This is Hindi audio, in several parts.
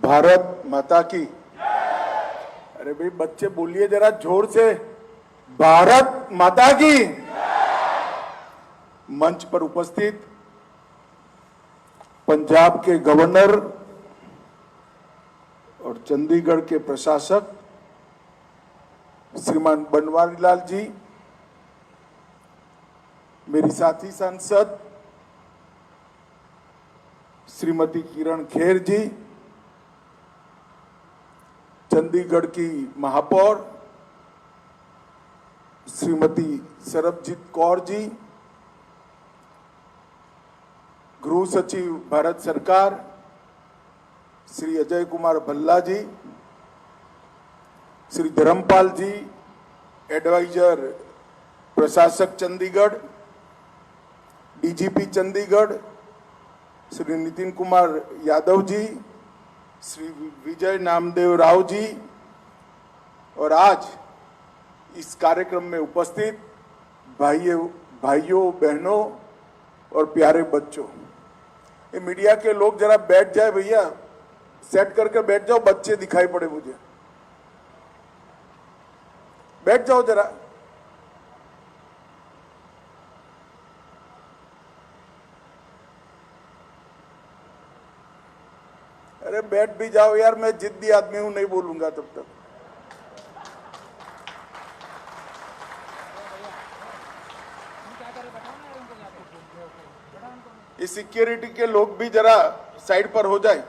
भारत माता की। अरे भाई बच्चे बोलिए जरा जोर से, भारत माता की। मंच पर उपस्थित पंजाब के गवर्नर और चंडीगढ़ के प्रशासक श्रीमान बनवारी लाल जी, मेरी साथी सांसद श्रीमती किरण खेर जी, चंडीगढ़ की महापौर श्रीमती सरबजीत कौर जी, गृह सचिव भारत सरकार श्री अजय कुमार भल्ला जी, श्री धर्मपाल जी, एडवाइजर प्रशासक चंडीगढ़, डीजीपी चंडीगढ़ श्री नितिन कुमार यादव जी, श्री विजय नामदेव राव जी, और आज इस कार्यक्रम में उपस्थित भाइयों बहनों और प्यारे बच्चों, ये मीडिया के लोग जरा बैठ जाए भैया, सेट करके बैठ जाओ, बच्चे दिखाई पड़े मुझे, बैठ जाओ जरा। अरे बैठ भी जाओ यार, मैं जिद्दी आदमी हूं, नहीं बोलूंगा तब तक। ये सिक्योरिटी के लोग भी जरा साइड पर हो जाए।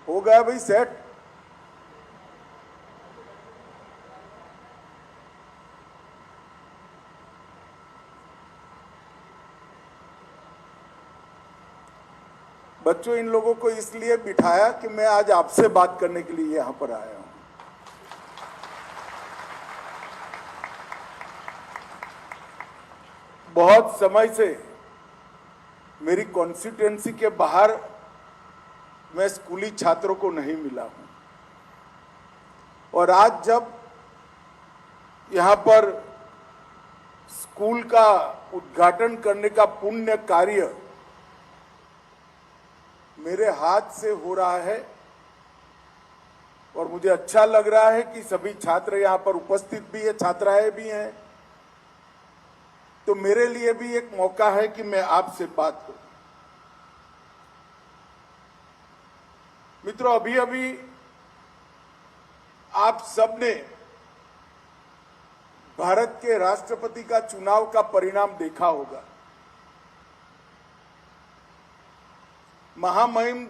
हो गया भाई सेट। बच्चों, इन लोगों को इसलिए बिठाया कि मैं आज आपसे बात करने के लिए यहां पर आया हूं। बहुत समय से मेरी कॉन्स्टिट्यूएंसी के बाहर मैं स्कूली छात्रों को नहीं मिला हूं, और आज जब यहां पर स्कूल का उद्घाटन करने का पुण्य कार्य मेरे हाथ से हो रहा है, और मुझे अच्छा लग रहा है कि सभी छात्र यहां पर उपस्थित भी है, छात्राएं भी हैं, तो मेरे लिए भी एक मौका है कि मैं आपसे बात करूं। मित्रों, अभी अभी आप सबने भारत के राष्ट्रपति का चुनाव का परिणाम देखा होगा। महामहिम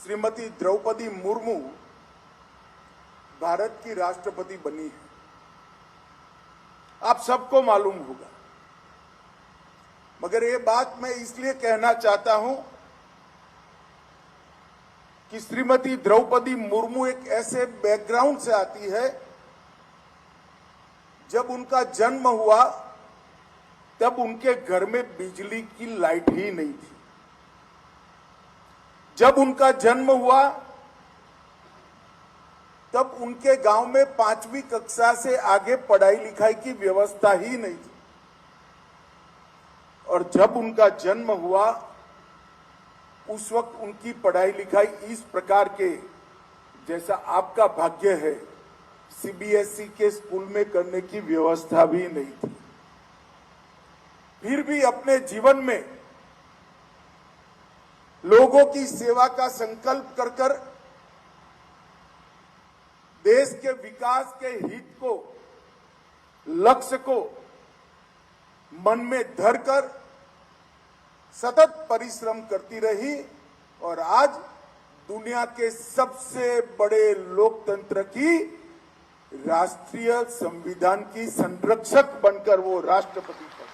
श्रीमती द्रौपदी मुर्मू भारत की राष्ट्रपति बनी है, आप सबको मालूम होगा। मगर ये बात मैं इसलिए कहना चाहता हूं कि श्रीमती द्रौपदी मुर्मू एक ऐसे बैकग्राउंड से आती है, जब उनका जन्म हुआ तब उनके घर में बिजली की लाइट ही नहीं थी। जब उनका जन्म हुआ तब उनके गांव में 5वीं कक्षा से आगे पढ़ाई लिखाई की व्यवस्था ही नहीं थी, और जब उनका जन्म हुआ उस वक्त उनकी पढ़ाई लिखाई इस प्रकार के, जैसा आपका भाग्य है, सीबीएसई के स्कूल में करने की व्यवस्था भी नहीं थी। फिर भी अपने जीवन में लोगों की सेवा का संकल्प कर कर देश के विकास के हित को, लक्ष्य को मन में धरकर सतत परिश्रम करती रही, और आज दुनिया के सबसे बड़े लोकतंत्र की राष्ट्रीय संविधान की संरक्षक बनकर वो राष्ट्रपति बन।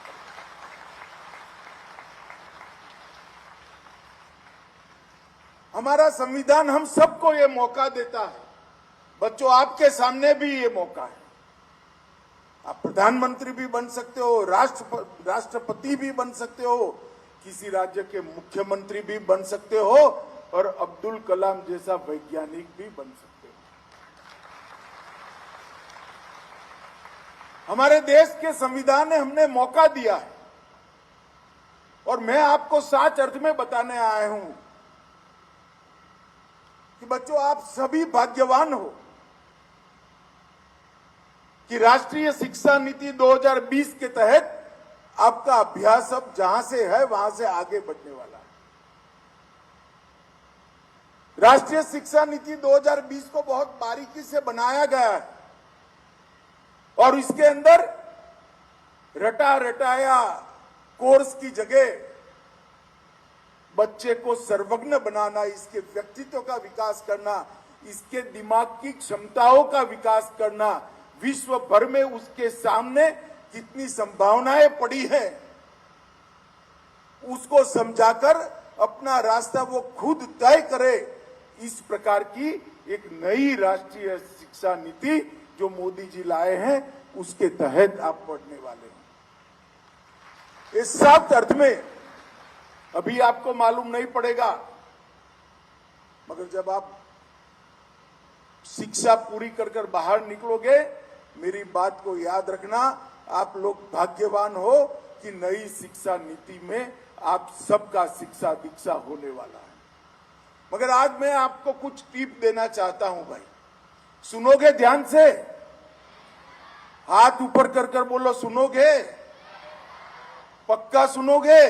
हमारा संविधान हम सबको ये मौका देता है, बच्चों आपके सामने भी ये मौका है। आप प्रधानमंत्री भी बन सकते हो, राष्ट्रपति भी बन सकते हो, किसी राज्य के मुख्यमंत्री भी बन सकते हो और अब्दुल कलाम जैसा वैज्ञानिक भी बन सकते हो। हमारे देश के संविधान ने हमने मौका दिया है और मैं आपको सच अर्थ में बताने आया हूं कि बच्चों, आप सभी भाग्यवान हो कि राष्ट्रीय शिक्षा नीति 2020 के तहत आपका अभ्यास अब जहां से है वहां से आगे बढ़ने वाला है। राष्ट्रीय शिक्षा नीति 2020 को बहुत बारीकी से बनाया गया है और इसके अंदर रटा रटाया कोर्स की जगह बच्चे को सर्वज्ञ बनाना, इसके व्यक्तित्व का विकास करना, इसके दिमाग की क्षमताओं का विकास करना, विश्व भर में उसके सामने कितनी संभावनाएं पड़ी है उसको समझाकर अपना रास्ता वो खुद तय करे, इस प्रकार की एक नई राष्ट्रीय शिक्षा नीति जो मोदी जी लाए हैं उसके तहत आप पढ़ने वाले हैं। इस साफ अर्थ में अभी आपको मालूम नहीं पड़ेगा, मगर जब आप शिक्षा पूरी कर कर बाहर निकलोगे, मेरी बात को याद रखना, आप लोग भाग्यवान हो कि नई शिक्षा नीति में आप सबका शिक्षा दीक्षा होने वाला है। मगर आज मैं आपको कुछ टिप देना चाहता हूं भाई, सुनोगे ध्यान से? हाथ ऊपर कर कर बोलो, सुनोगे? पक्का सुनोगे?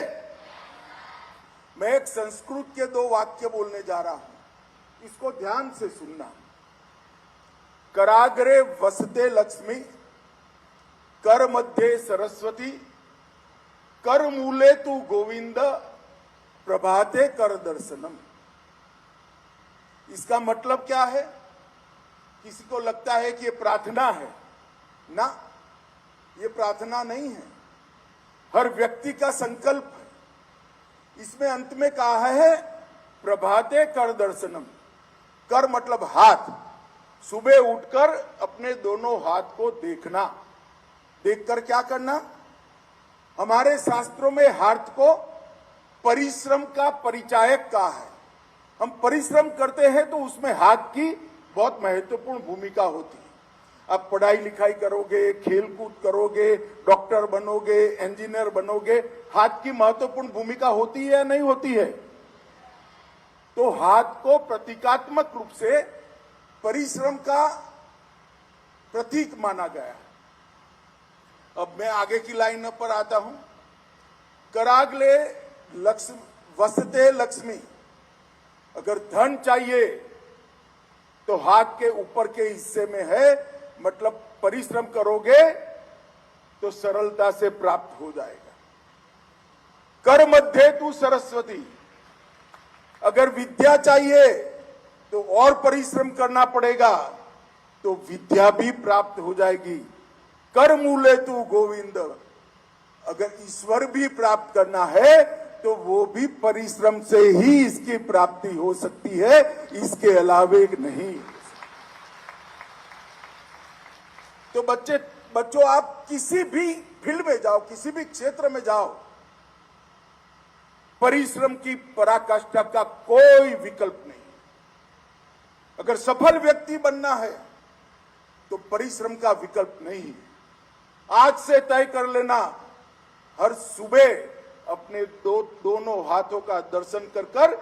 मैं एक संस्कृत के 2 वाक्य बोलने जा रहा हूं, इसको ध्यान से सुनना। कराग्रे वसते लक्ष्मी, कर मध्य सरस्वती, कर मूले तू गोविंद, प्रभाते कर दर्शनम। इसका मतलब क्या है? किसी को लगता है कि ये प्रार्थना है, ना, ये प्रार्थना नहीं है, हर व्यक्ति का संकल्प है। इसमें अंत में कहा है प्रभाते कर दर्शनम। कर मतलब हाथ, सुबह उठकर अपने दोनों हाथ को देखना, देखकर क्या करना? हमारे शास्त्रों में हाथ को परिश्रम का परिचायक कहा है। हम परिश्रम करते हैं तो उसमें हाथ की बहुत महत्वपूर्ण भूमिका होती है। आप पढ़ाई लिखाई करोगे, खेलकूद करोगे, डॉक्टर बनोगे, इंजीनियर बनोगे, हाथ की महत्वपूर्ण भूमिका होती है या नहीं होती है? तो हाथ को प्रतीकात्मक रूप से परिश्रम का प्रतीक माना गया है। अब मैं आगे की लाइन पर आता हूं। कराग्ले लक्ष्मी वसते लक्ष्मी, अगर धन चाहिए तो हाथ के ऊपर के हिस्से में है, मतलब परिश्रम करोगे तो सरलता से प्राप्त हो जाएगा। कर मध्य तू सरस्वती, अगर विद्या चाहिए तो और परिश्रम करना पड़ेगा, तो विद्या भी प्राप्त हो जाएगी। कर मूले तू गोविंद, अगर ईश्वर भी प्राप्त करना है तो वो भी परिश्रम से ही इसकी प्राप्ति हो सकती है, इसके अलावे नहीं। तो बच्चों, आप किसी भी फील्ड में जाओ, किसी भी क्षेत्र में जाओ, परिश्रम की पराकाष्ठा का कोई विकल्प नहीं। अगर सफल व्यक्ति बनना है तो परिश्रम का विकल्प नहीं है। आज से तय कर लेना, हर सुबह अपने दोनों हाथों का दर्शन कर कर,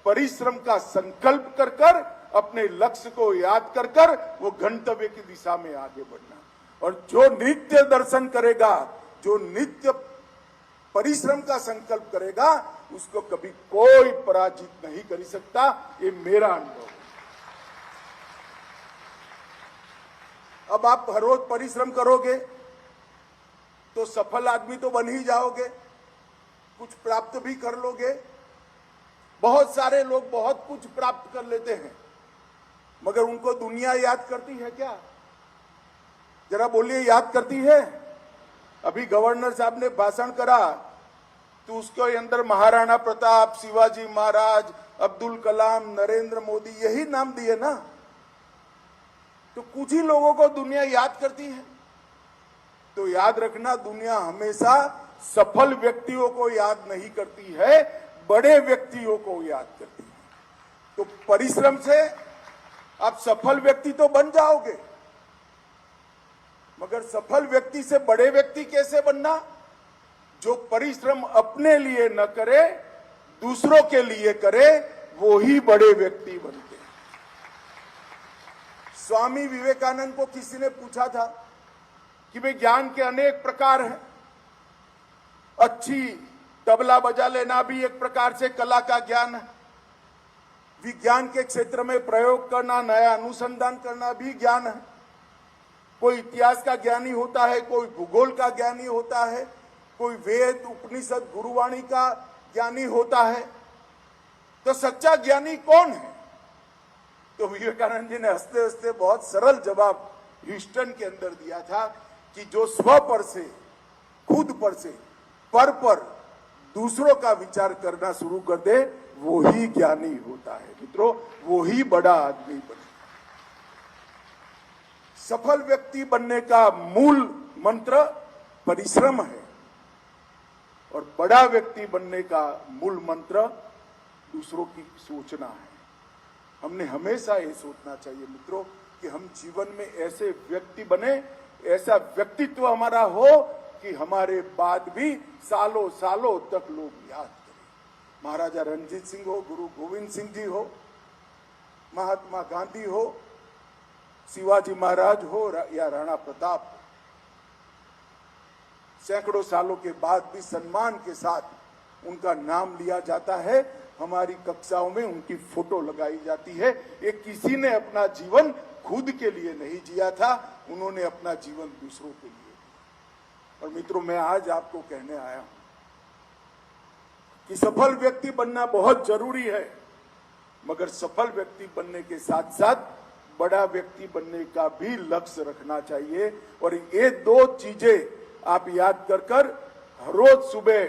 परिश्रम का संकल्प कर कर, अपने लक्ष्य को याद कर कर वो गंतव्य की दिशा में आगे बढ़ना। और जो नित्य दर्शन करेगा, जो नित्य परिश्रम का संकल्प करेगा, उसको कभी कोई पराजित नहीं कर सकता। ये मेरा अनुभव है। अब आप हर रोज परिश्रम करोगे तो सफल आदमी तो बन ही जाओगे, कुछ प्राप्त भी कर लोगे। बहुत सारे लोग बहुत कुछ प्राप्त कर लेते हैं, मगर उनको दुनिया याद करती है क्या? जरा बोलिए, याद करती है? अभी गवर्नर साहब ने भाषण करा तो उसके अंदर महाराणा प्रताप, शिवाजी महाराज, अब्दुल कलाम, नरेंद्र मोदी, यही नाम दिए ना। तो कुछ ही लोगों को दुनिया याद करती है। तो याद रखना, दुनिया हमेशा सफल व्यक्तियों को याद नहीं करती है, बड़े व्यक्तियों को याद करती है। तो परिश्रम से आप सफल व्यक्ति तो बन जाओगे, मगर सफल व्यक्ति से बड़े व्यक्ति कैसे बनना? जो परिश्रम अपने लिए न करे, दूसरों के लिए करे, वो ही बड़े व्यक्ति बनते हैं। स्वामी विवेकानंद को किसी ने पूछा था कि भाई ज्ञान के अनेक प्रकार हैं, अच्छी तबला बजा लेना भी एक प्रकार से कला का ज्ञान है, विज्ञान के क्षेत्र में प्रयोग करना, नया अनुसंधान करना भी ज्ञान है। कोई इतिहास का ज्ञानी होता है, कोई भूगोल का ज्ञानी होता है, कोई वेद उपनिषद गुरुवाणी का ज्ञानी होता है। तो सच्चा ज्ञानी कौन है? तो विवेकानंद जी ने हंसते हंसते बहुत सरल जवाब ह्यूस्टन के अंदर दिया था कि जो स्व पर से, खुद पर से, पर दूसरों का विचार करना शुरू कर दे, वो ही ज्ञानी होता है। मित्रों, वो ही बड़ा आदमी बने। सफल व्यक्ति बनने का मूल मंत्र परिश्रम है, और बड़ा व्यक्ति बनने का मूल मंत्र दूसरों की सोचना है। हमने हमेशा ये सोचना चाहिए मित्रों कि हम जीवन में ऐसे व्यक्ति बने, ऐसा व्यक्तित्व हमारा हो कि हमारे बाद भी सालों सालों तक लोग याद करें। महाराजा रणजीत सिंह हो, गुरु गोविंद सिंह जी हो, महात्मा गांधी हो, शिवाजी महाराज हो या राणा प्रताप, सैकड़ों सालों के बाद भी सम्मान के साथ उनका नाम लिया जाता है। हमारी कक्षाओं में उनकी फोटो लगाई जाती है। ये किसी ने अपना जीवन खुद के लिए नहीं जिया था, उन्होंने अपना जीवन दूसरों के लिए जिया। और मित्रों, मैं आज आपको कहने आया हूं कि सफल व्यक्ति बनना बहुत जरूरी है, मगर सफल व्यक्ति बनने के साथ साथ बड़ा व्यक्ति बनने का भी लक्ष्य रखना चाहिए। और ये दो चीजें आप याद कर कर हर रोज सुबह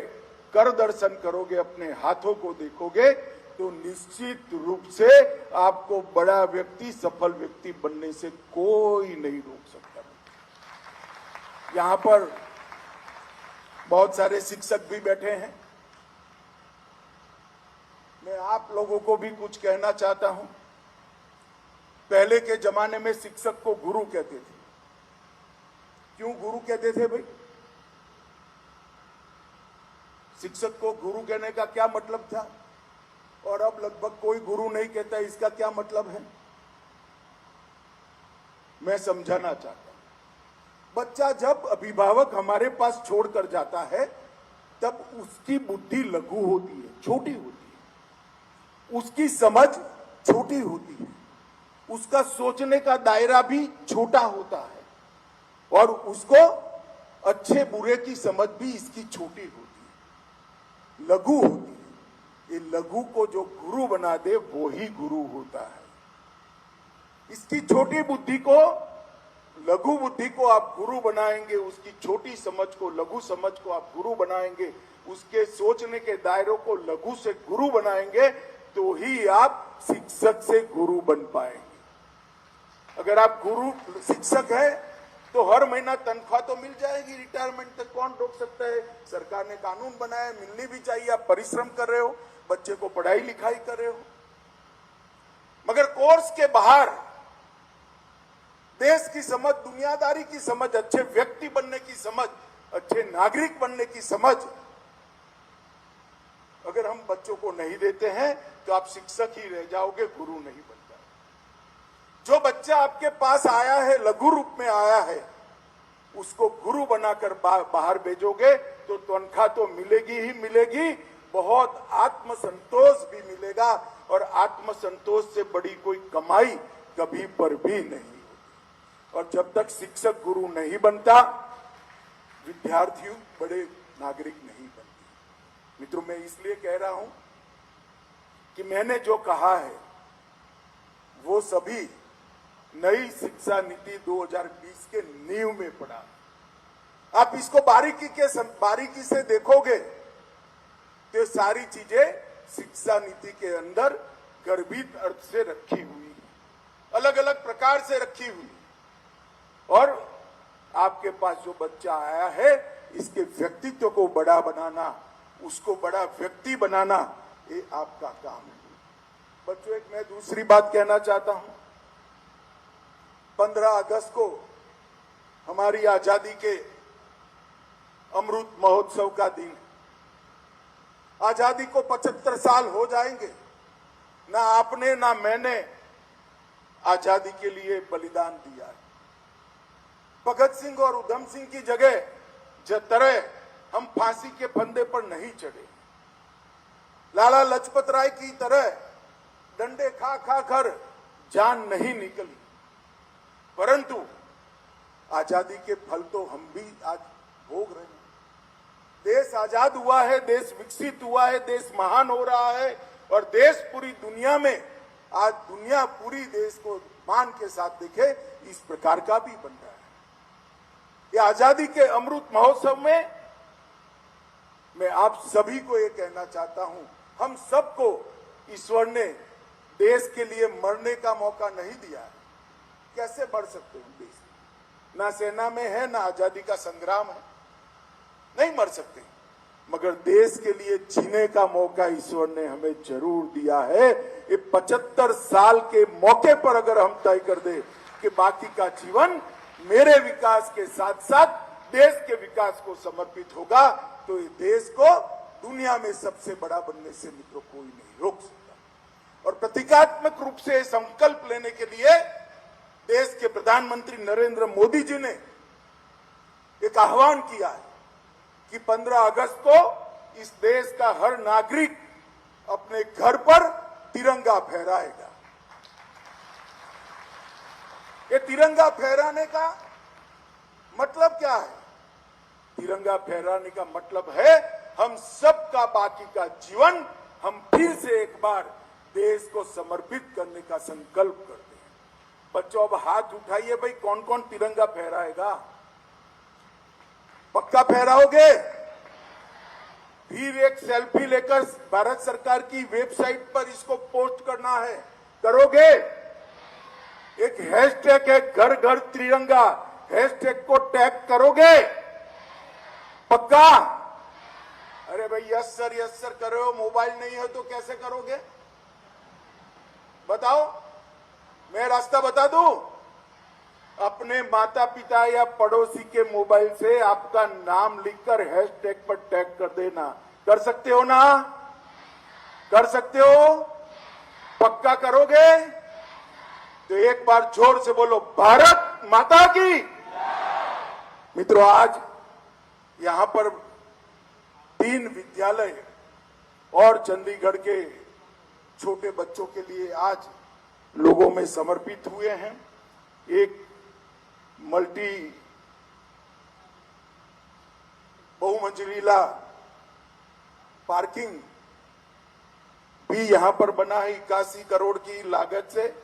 कर दर्शन करोगे, अपने हाथों को देखोगे, तो निश्चित रूप से आपको बड़ा व्यक्ति, सफल व्यक्ति बनने से कोई नहीं रोक सकता। यहां पर बहुत सारे शिक्षक भी बैठे हैं। मैं आप लोगों को भी कुछ कहना चाहता हूं। पहले के जमाने में शिक्षक को गुरु कहते थे। क्यों गुरु कहते थे भाई? शिक्षक को गुरु कहने का क्या मतलब था? और अब लगभग कोई गुरु नहीं कहता, इसका क्या मतलब है? मैं समझाना चाहता हूं। बच्चा जब अभिभावक हमारे पास छोड़कर जाता है, तब उसकी बुद्धि लघु होती है, छोटी होती है, उसकी समझ छोटी होती है, उसका सोचने का दायरा भी छोटा होता है, और उसको अच्छे बुरे की समझ भी इसकी छोटी होती है, लघु होती है। ये लघु को जो गुरु बना दे, वो ही गुरु होता है। इसकी छोटी बुद्धि को, लघु बुद्धि को आप गुरु बनाएंगे, उसकी छोटी समझ को, लघु समझ को आप गुरु बनाएंगे, उसके सोचने के दायरों को लघु से गुरु बनाएंगे, तो ही आप शिक्षक से गुरु बन पाएंगे। अगर आप गुरु शिक्षक है तो हर महीना तनख्वाह तो मिल जाएगी, रिटायरमेंट तक कौन रोक सकता है? सरकार ने कानून बनाया, मिलनी भी चाहिए। आप परिश्रम कर रहे हो, बच्चे को पढ़ाई लिखाई कर रहे हो, मगर कोर्स के बाहर देश की समझ, दुनियादारी की समझ, अच्छे व्यक्ति बनने की समझ, अच्छे नागरिक बनने की समझ अगर हम बच्चों को नहीं देते हैं, तो आप शिक्षक ही रह जाओगे, गुरु नहीं बन जाओगे। जो बच्चा आपके पास आया है, लघु रूप में आया है, उसको गुरु बनाकर बाहर भेजोगे तो तनख्वाह तो मिलेगी ही मिलेगी, बहुत आत्मसंतोष भी मिलेगा, और आत्मसंतोष से बड़ी कोई कमाई कभी पर भी नहीं। और जब तक शिक्षक गुरु नहीं बनता, विद्यार्थी बड़े नागरिक नहीं बनते। मित्रों, मैं इसलिए कह रहा हूं कि मैंने जो कहा है वो सभी नई शिक्षा नीति 2020 के नींव में पड़ा। आप इसको बारीकी से देखोगे तो सारी चीजें शिक्षा नीति के अंदर गर्भित अर्थ से रखी हुई, अलग अलग प्रकार से रखी हुई। और आपके पास जो बच्चा आया है इसके व्यक्तित्व को बड़ा बनाना, उसको बड़ा व्यक्ति बनाना, ये आपका काम है। बच्चों, एक मैं दूसरी बात कहना चाहता हूं। 15 अगस्त को हमारी आजादी के अमृत महोत्सव का दिन है। आजादी को 75 साल हो जाएंगे। ना आपने ना मैंने आजादी के लिए बलिदान दिया है। भगत सिंह और उधम सिंह की तरह हम फांसी के फंदे पर नहीं चढ़े। लाला लाजपत राय की तरह डंडे खा खा कर जान नहीं निकली, परंतु आजादी के फल तो हम भी आज भोग रहे हैं। देश आजाद हुआ है, देश विकसित हुआ है, देश महान हो रहा है और देश पूरी दुनिया में आज दुनिया पूरी देश को मान के साथ देखे इस प्रकार का भी बन रहा है। ये आजादी के अमृत महोत्सव में मैं आप सभी को ये कहना चाहता हूं, हम सबको ईश्वर ने देश के लिए मरने का मौका नहीं दिया है। कैसे मर सकते हैं देश? ना सेना में है, ना आजादी का संग्राम है, नहीं मर सकते। मगर देश के लिए जीने का मौका ईश्वर ने हमें जरूर दिया है। ये 75 साल के मौके पर अगर हम तय कर दे कि बाकी का जीवन मेरे विकास के साथ साथ देश के विकास को समर्पित होगा, तो ये देश को दुनिया में सबसे बड़ा बनने से मित्रों कोई नहीं रोक सकता। और प्रतीकात्मक रूप से संकल्प लेने के लिए देश के प्रधानमंत्री नरेंद्र मोदी जी ने एक आह्वान किया है कि 15 अगस्त को इस देश का हर नागरिक अपने घर पर तिरंगा फहराएगा। ये तिरंगा फहराने का मतलब क्या है? तिरंगा फहराने का मतलब है हम सबका बाकी का जीवन हम फिर से एक बार देश को समर्पित करने का संकल्प करते हैं। बच्चों, अब हाथ उठाइए भाई, कौन कौन तिरंगा फहराएगा? पक्का फहराओगे? फिर एक सेल्फी लेकर भारत सरकार की वेबसाइट पर इसको पोस्ट करना है, करोगे? एक हैशटैग है घर घर तिरंगा, हैशटैग को टैग करोगे? पक्का? अरे भाई यस सर करो, मोबाइल नहीं है तो कैसे करोगे? बताओ, मैं रास्ता बता दूं? अपने माता पिता या पड़ोसी के मोबाइल से आपका नाम लिखकर हैशटैग पर टैग कर देना। कर सकते हो ना? कर सकते हो? पक्का करोगे? तो एक बार जोर से बोलो, भारत माता की। मित्रों, आज यहां पर 3 विद्यालय और चंडीगढ़ के छोटे बच्चों के लिए आज लोगों में समर्पित हुए हैं। एक मल्टी बहुमंजिला पार्किंग भी यहां पर बना है 81 करोड़ की लागत से।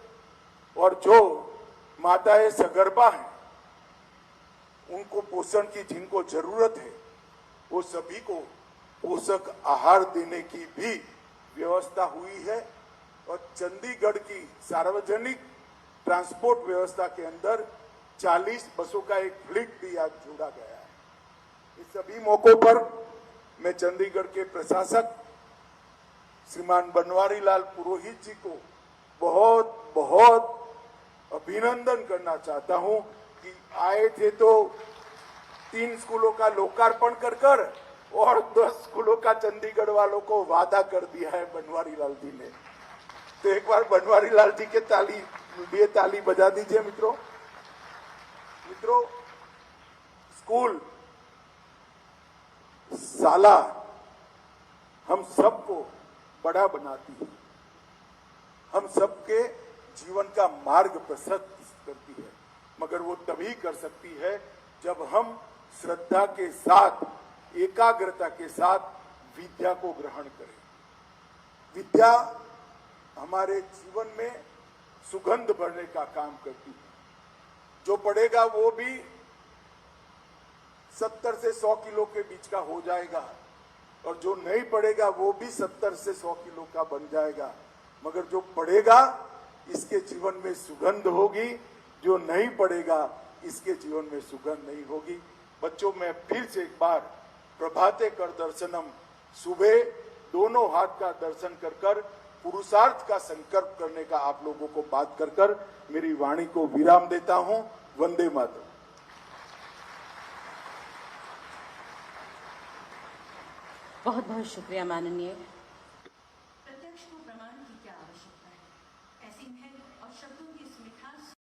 और जो माताएं सगर्भा हैं उनको पोषण की जिनको जरूरत है वो सभी को पोषक आहार देने की भी व्यवस्था हुई है। और चंडीगढ़ की सार्वजनिक ट्रांसपोर्ट व्यवस्था के अंदर 40 बसों का एक फ्लीट भी आज जोड़ा गया है। इस सभी मौकों पर मैं चंडीगढ़ के प्रशासक श्रीमान बनवारी लाल पुरोहित जी को बहुत बहुत अभिनंदन करना चाहता हूं कि आए थे तो 3 स्कूलों का लोकार्पण कर और 10 स्कूलों का चंडीगढ़ वालों को वादा कर दिया है बनवारी लाल जी ने। तो एक बार बनवारी लाल जी के लिए ताली बजा दीजिए मित्रों। स्कूल, शाला हम सबको बड़ा बनाती है, हम सबके जीवन का मार्ग प्रशस्त करती है, मगर वो तभी कर सकती है जब हम श्रद्धा के साथ, एकाग्रता के साथ विद्या को ग्रहण करें। विद्या हमारे जीवन में सुगंध भरने का काम करती है। जो पढ़ेगा वो भी 70 से 100 किलो के बीच का हो जाएगा और जो नहीं पढ़ेगा वो भी 70 से 100 किलो का बन जाएगा। मगर जो पढ़ेगा इसके जीवन में सुगंध होगी, जो नहीं पढ़ेगा इसके जीवन में सुगंध नहीं होगी। बच्चों में फिर से एक बार प्रभाते कर दर्शनम, सुबह दोनों हाथ का दर्शन कर कर पुरुषार्थ का संकल्प करने का आप लोगों को बात कर कर मेरी वाणी को विराम देता हूं। वंदे मातरम। बहुत बहुत शुक्रिया माननीय